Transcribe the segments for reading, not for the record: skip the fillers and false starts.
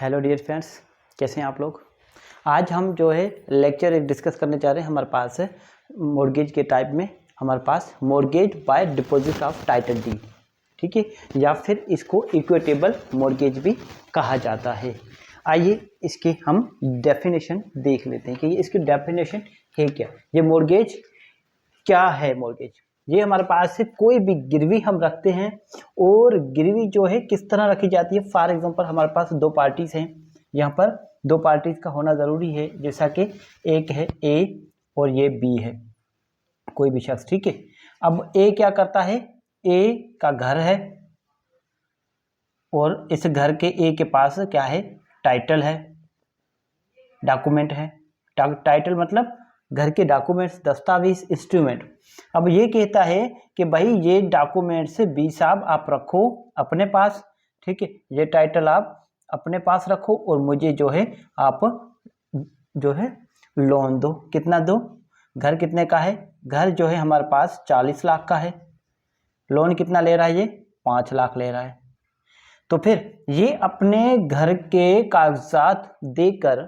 Hello dear friends, कैसे हैं आप लोग। आज हम जो है लेक्चर एक डिस्कस करने जा रहे हैं। हमारे पास है मॉर्गेज के टाइप में हमारे पास mortgage by deposit of title deed, ठीक है, या फिर इसको इक्विटेबल मॉर्गेज भी कहा जाता है। आइए इसके हम डेफिनेशन देख लेते हैं कि इसकी डेफिनेशन है क्या। ये मॉर्गेज क्या है। मॉर्गेज ये हमारे पास से कोई भी गिरवी हम रखते हैं, और गिरवी जो है किस तरह रखी जाती है। फॉर एग्जांपल हमारे पास दो पार्टीज हैं, यहाँ पर दो पार्टीज का होना ज़रूरी है, जैसा कि एक है ए और ये बी है, कोई भी शख्स, ठीक है। अब ए क्या करता है, ए का घर है और इस घर के ए के पास क्या है, टाइटल है, डॉक्यूमेंट है। टाइटल मतलब घर के डॉक्यूमेंट्स, दस्तावेज, इंस्ट्रूमेंट। अब ये कहता है कि भाई ये डॉक्यूमेंट्स बी साहब आप रखो अपने पास, ठीक है, ये टाइटल आप अपने पास रखो और मुझे जो है आप जो है लोन दो। कितना दो, घर कितने का है, घर जो है हमारे पास 40 लाख का है, लोन कितना ले रहा है, ये 5 लाख ले रहा है। तो फिर ये अपने घर के कागजात देकर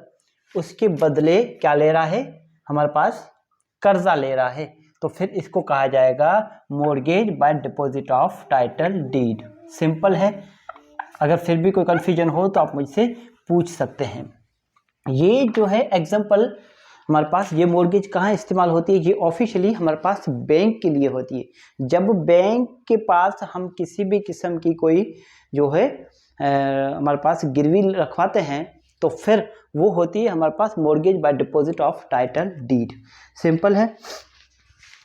उसके बदले क्या ले रहा है, हमारे पास कर्जा ले रहा है। तो फिर इसको कहा जाएगा mortgage by deposit of title deed. Simple है, अगर फिर भी कोई कंफ्यूजन हो तो आप मुझसे पूछ सकते हैं। ये जो है एग्जांपल हमारे पास, ये मॉर्गेज कहाँ इस्तेमाल होती है, ये ऑफिशियली हमारे पास बैंक के लिए होती है। जब बैंक के पास हम किसी भी किस्म की कोई जो है हमारे पास गिरवी रखवाते हैं, तो फिर वो होती है हमारे पास mortgage by deposit of title deed. Simple है।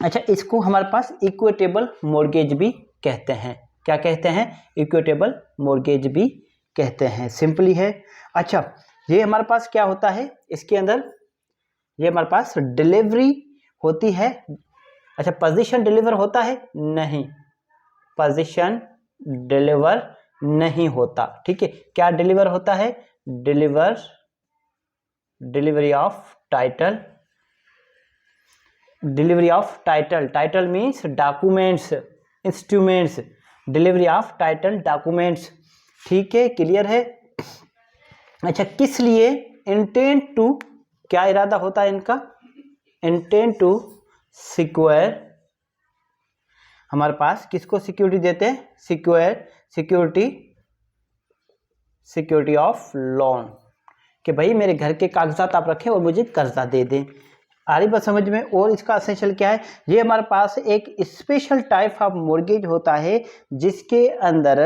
अच्छा, इसको हमारे पास इक्विटेबल मॉर्गेज भी कहते हैं। क्या कहते हैं, इक्विटेबल मॉर्गेज भी कहते हैं। सिंपली है। अच्छा, ये हमारे पास क्या होता है, इसके अंदर ये हमारे पास डिलीवरी होती है। अच्छा, पोजीशन डिलीवर होता है, नहीं, पोजीशन डिलीवर नहीं होता, ठीक है। क्या डिलीवर होता है, delivery of title. Delivery of title, title means documents, instruments, delivery of title documents, ठीक है, क्लियर है। अच्छा, किस लिए, इंटेंट टू, क्या इरादा होता है इनका, इंटेंट टू सिक्योर, हमारे पास किसको सिक्योरिटी देते हैं, सिक्योरिटी ऑफ लोन, कि भाई मेरे घर के कागजात आप रखें और मुझे कर्जा दे दें। आ रही बात समझ में। और इसका एसेंशियल क्या है, ये हमारे पास एक स्पेशल टाइप ऑफ मॉर्गेज होता है, जिसके अंदर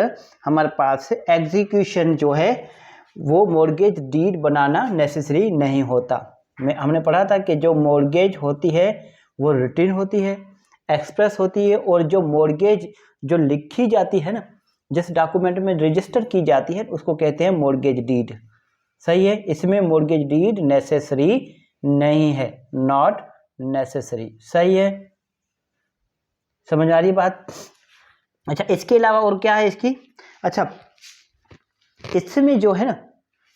हमारे पास एग्जीक्यूशन जो है वो मॉर्गेज डीड बनाना नेसेसरी नहीं होता। हमने पढ़ा था कि जो मॉर्गेज होती है वो रिटन होती है, एक्सप्रेस होती है, और जो मॉर्गेज जो लिखी जाती है ना, जिस डॉक्यूमेंट में रजिस्टर की जाती है, उसको कहते हैं मॉर्गेज डीड। सही है, इसमें मॉर्गेज डीड नेसेसरी नहीं है, नॉट नेसेसरी। सही है, समझ आ रही बात। अच्छा, इसके अलावा और क्या है इसकी। अच्छा, इसमें जो है ना,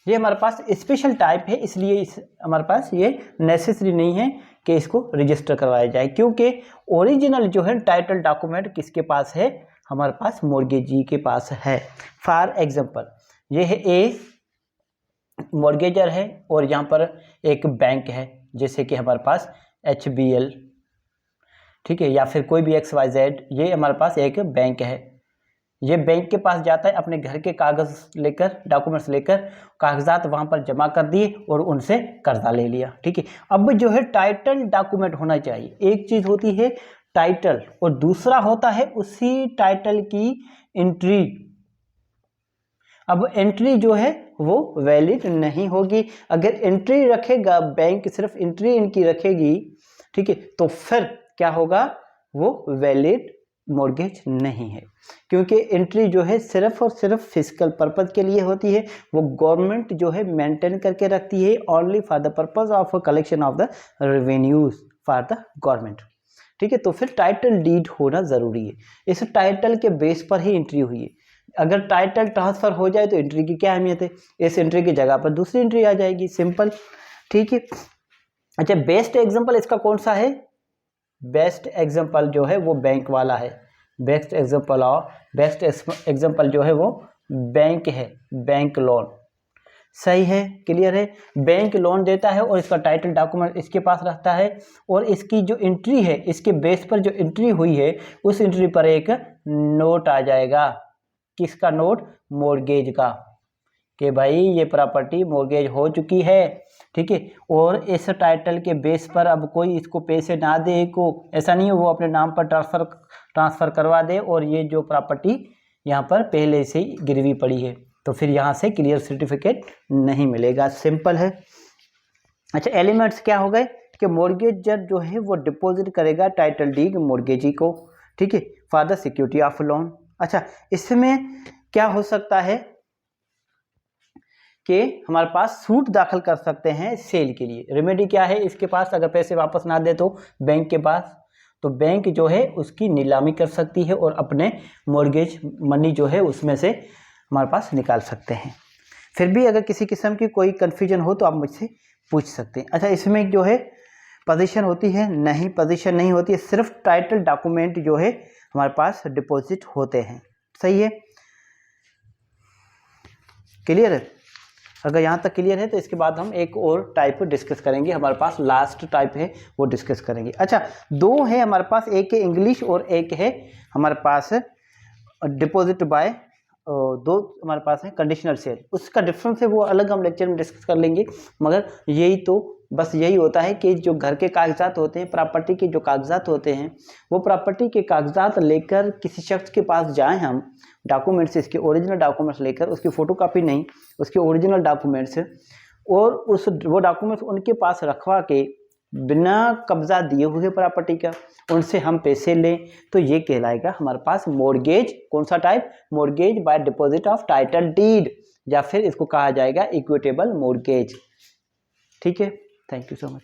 ये हमारे पास स्पेशल टाइप है, इसलिए हमारे पास ये नेसेसरी नहीं है कि इसको रजिस्टर करवाया जाए, क्योंकि ओरिजिनल जो है टाइटल डॉक्यूमेंट किसके पास है, हमारे पास मॉर्गेजी के पास है। फॉर एग्जांपल ये है ए, मॉर्गेजर है, और यहाँ पर एक बैंक है, जैसे कि हमारे पास HBL, ठीक है, या फिर कोई भी XYZ, ये हमारे पास एक बैंक है। ये बैंक के पास जाता है अपने घर के कागज लेकर, डॉक्यूमेंट्स लेकर, कागजात वहाँ पर जमा कर दिए और उनसे कर्जा ले लिया, ठीक है। अब जो है टाइटल डॉक्यूमेंट होना चाहिए। एक चीज़ होती है टाइटल और दूसरा होता है उसी टाइटल की एंट्री। अब एंट्री जो है वो वैलिड नहीं होगी। अगर एंट्री रखेगा बैंक, सिर्फ एंट्री इनकी रखेगी, ठीक है, तो फिर क्या होगा, वो वैलिड मॉर्गेज नहीं है, क्योंकि एंट्री जो है सिर्फ और सिर्फ फिजिकल पर्पज के लिए होती है। वो गवर्नमेंट जो है मेंटेन करके रखती है, only for the purpose of collection of the revenues for the government, ठीक है। तो फिर टाइटल डीड होना जरूरी है। इस टाइटल के बेस पर ही एंट्री हुई है। अगर टाइटल ट्रांसफर हो जाए तो एंट्री की क्या अहमियत है, इस एंट्री की जगह पर दूसरी एंट्री आ जाएगी, सिंपल, ठीक है। अच्छा, बेस्ट एग्जांपल इसका कौन सा है, बेस्ट एग्जांपल जो है वो बैंक वाला है। बेस्ट एग्जांपल जो है वो बैंक है, बैंक लोन। सही है, क्लियर है। बैंक लोन देता है और इसका टाइटल डॉक्यूमेंट इसके पास रहता है और इसकी जो एंट्री है, इसके बेस पर जो एंट्री हुई है उस एंट्री पर एक नोट आ जाएगा। किसका नोट? मॉर्गेज का, कि भाई ये प्रॉपर्टी मॉर्गेज हो चुकी है, ठीक है। और इस टाइटल के बेस पर अब कोई इसको पैसे ना दे को, ऐसा नहीं है वो अपने नाम पर ट्रांसफ़र करवा दे और ये जो प्रॉपर्टी यहाँ पर पहले से ही गिरवी पड़ी है, तो फिर यहाँ से क्लियर सर्टिफिकेट नहीं मिलेगा। सिंपल है। अच्छा, एलिमेंट्स क्या हो गए कि मॉर्गेजर जो है वो डिपॉजिट करेगा टाइटल डीड मॉर्गेजी को, ठीक है, for the security of loan. अच्छा, इसमें क्या हो सकता है कि हमारे पास सूट दाखिल कर सकते हैं सेल के लिए। रेमेडी क्या है इसके पास? अगर पैसे वापस ना दे तो बैंक के पास, तो बैंक जो है उसकी नीलामी कर सकती है और अपने मॉर्गेज मनी जो है उसमें से हमारे पास निकाल सकते हैं। फिर भी अगर किसी किस्म की कोई कन्फ्यूजन हो तो आप मुझसे पूछ सकते हैं। अच्छा, इसमें जो है पोजीशन होती है? नहीं, पोजीशन नहीं होती है, सिर्फ टाइटल डॉक्यूमेंट जो है हमारे पास डिपॉजिट होते हैं। सही है, क्लियर है? अगर यहाँ तक क्लियर है तो इसके बाद हम एक और टाइप डिस्कस करेंगे, हमारे पास लास्ट टाइप है वो डिस्कस करेंगे। अच्छा, दो है हमारे पास, एक है इंग्लिश और एक है हमारे पास डिपॉजिट बाय, दो हमारे पास है कंडीशनल सेल। उसका डिफरेंस है वो अलग हम लेक्चर में डिस्कस कर लेंगे, मगर यही तो बस यही होता है कि जो घर के कागजात होते हैं, प्रॉपर्टी के जो कागजात होते हैं, वो प्रॉपर्टी के कागजात लेकर किसी शख्स के पास जाएं हम, डॉक्यूमेंट्स, इसके ओरिजिनल डॉक्यूमेंट्स लेकर, उसकी फ़ोटोकॉपी नहीं, उसके ओरिजिनल डॉक्यूमेंट्स, और वो डॉक्यूमेंट्स उनके पास रखवा के बिना कब्जा दिए हुए प्रॉपर्टी का उनसे हम पैसे लें, तो ये कहलाएगा हमारे पास मॉर्गेज। कौन सा type? Mortgage by deposit of title deed, या फिर इसको कहा जाएगा इक्विटेबल मॉर्गेज। ठीक है, थैंक यू सो मच।